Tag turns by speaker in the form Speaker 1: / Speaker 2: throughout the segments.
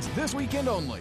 Speaker 1: It's this weekend only.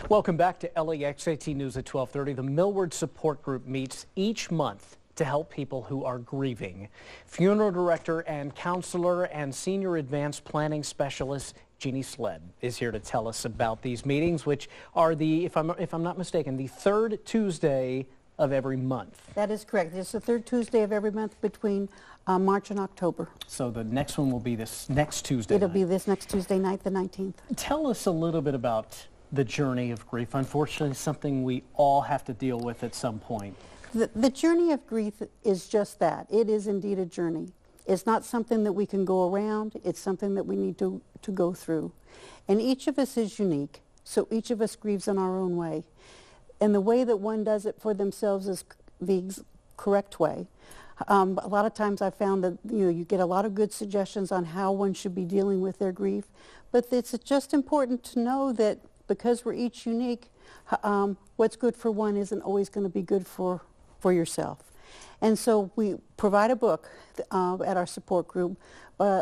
Speaker 2: Welcome back to LEX18 News at 12:30. The Milward Support Group meets each month to help people who are grieving. Funeral director and counselor and senior advanced planning specialist Jeanne Sledd is here to tell us about these meetings, which are if I'm not mistaken, the third Tuesday of every month.
Speaker 3: That is correct. It's the third Tuesday of every month between March and October.
Speaker 2: So the next one will be this next Tuesday
Speaker 3: It'll
Speaker 2: night.
Speaker 3: be this next Tuesday night, the 19th.
Speaker 2: Tell us a little bit about the journey of grief. Unfortunately, something we all have to deal with at some point.
Speaker 3: The journey of grief is just that. It is indeed a journey. It's not something that we can go around. It's something that we need to go through. And each of us is unique, so each of us grieves in our own way. And the way that one does it for themselves is the correct way. A lot of times I've found that you get a lot of good suggestions on how one should be dealing with their grief, but it's just important to know that because we're each unique, what's good for one isn't always going to be good for yourself. And so we provide a book at our support group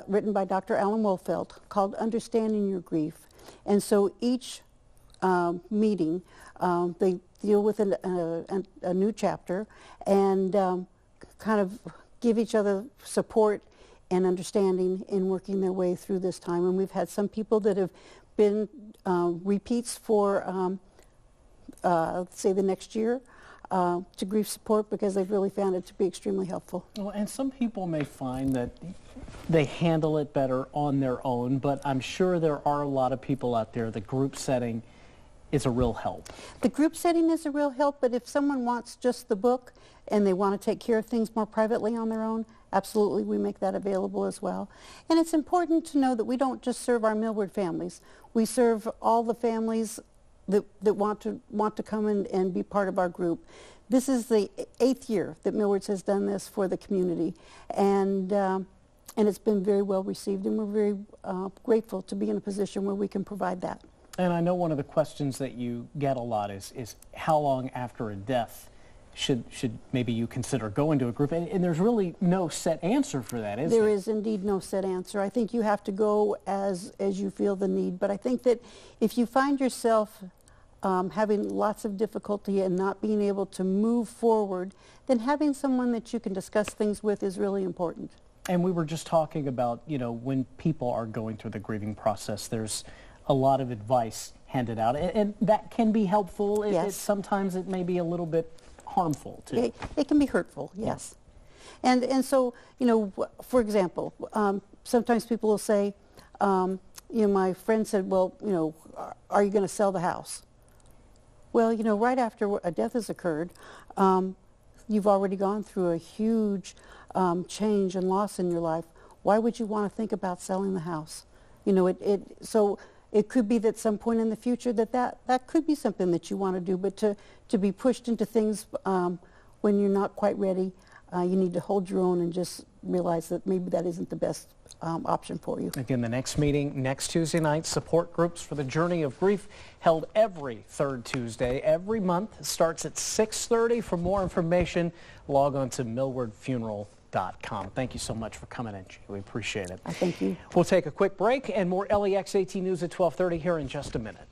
Speaker 3: written by Dr. Alan Wolfeld called Understanding Your Grief. And so each meeting, they deal with a new chapter and kind of give each other support and understanding in working their way through this time. And we've had some people that have been repeats for, say, the next year to grief support because they've really found it to be extremely helpful.
Speaker 2: Well, and some people may find that they handle it better on their own, but I'm sure there are a lot of people out there, the group setting is a real help.
Speaker 3: The group setting is a real help, but if someone wants just the book and they want to take care of things more privately on their own, absolutely, we make that available as well. And it's important to know that we don't just serve our Milward families. We serve all the families that want to come and be part of our group. This is the 8th year that Milward has done this for the community, and it's been very well received, and we're very grateful to be in a position where we can provide that.
Speaker 2: And I know one of the questions that you get a lot is how long after a death should maybe you consider going to a group? And there's really no set answer for that, is there?
Speaker 3: There is indeed no set answer. I think you have to go as you feel the need. But I think that if you find yourself having lots of difficulty and not being able to move forward, then having someone that you can discuss things with is really important.
Speaker 2: And we were just talking about, when people are going through the grieving process, there's a lot of advice handed out, and that can be helpful.
Speaker 3: Yes.
Speaker 2: Sometimes it may be a little bit harmful too.
Speaker 3: It can be hurtful, yes. And so, for example, sometimes people will say, my friend said, well, are you going to sell the house? Well, right after a death has occurred, you've already gone through a huge change and loss in your life. Why would you want to think about selling the house? So it could be that at some point in the future that could be something that you want to do, but to be pushed into things when you're not quite ready, you need to hold your own and just realize that maybe that isn't the best option for you.
Speaker 2: Again, the next meeting next Tuesday night, support groups for the journey of grief, held every third Tuesday every month. Starts at 6:30. For more information, log on to milwardfuneral.com. Thank you so much for coming in, Jeanne. We appreciate it.
Speaker 3: Thank you.
Speaker 2: We'll take a quick break and more LEX18 News at 12:30 here in just a minute.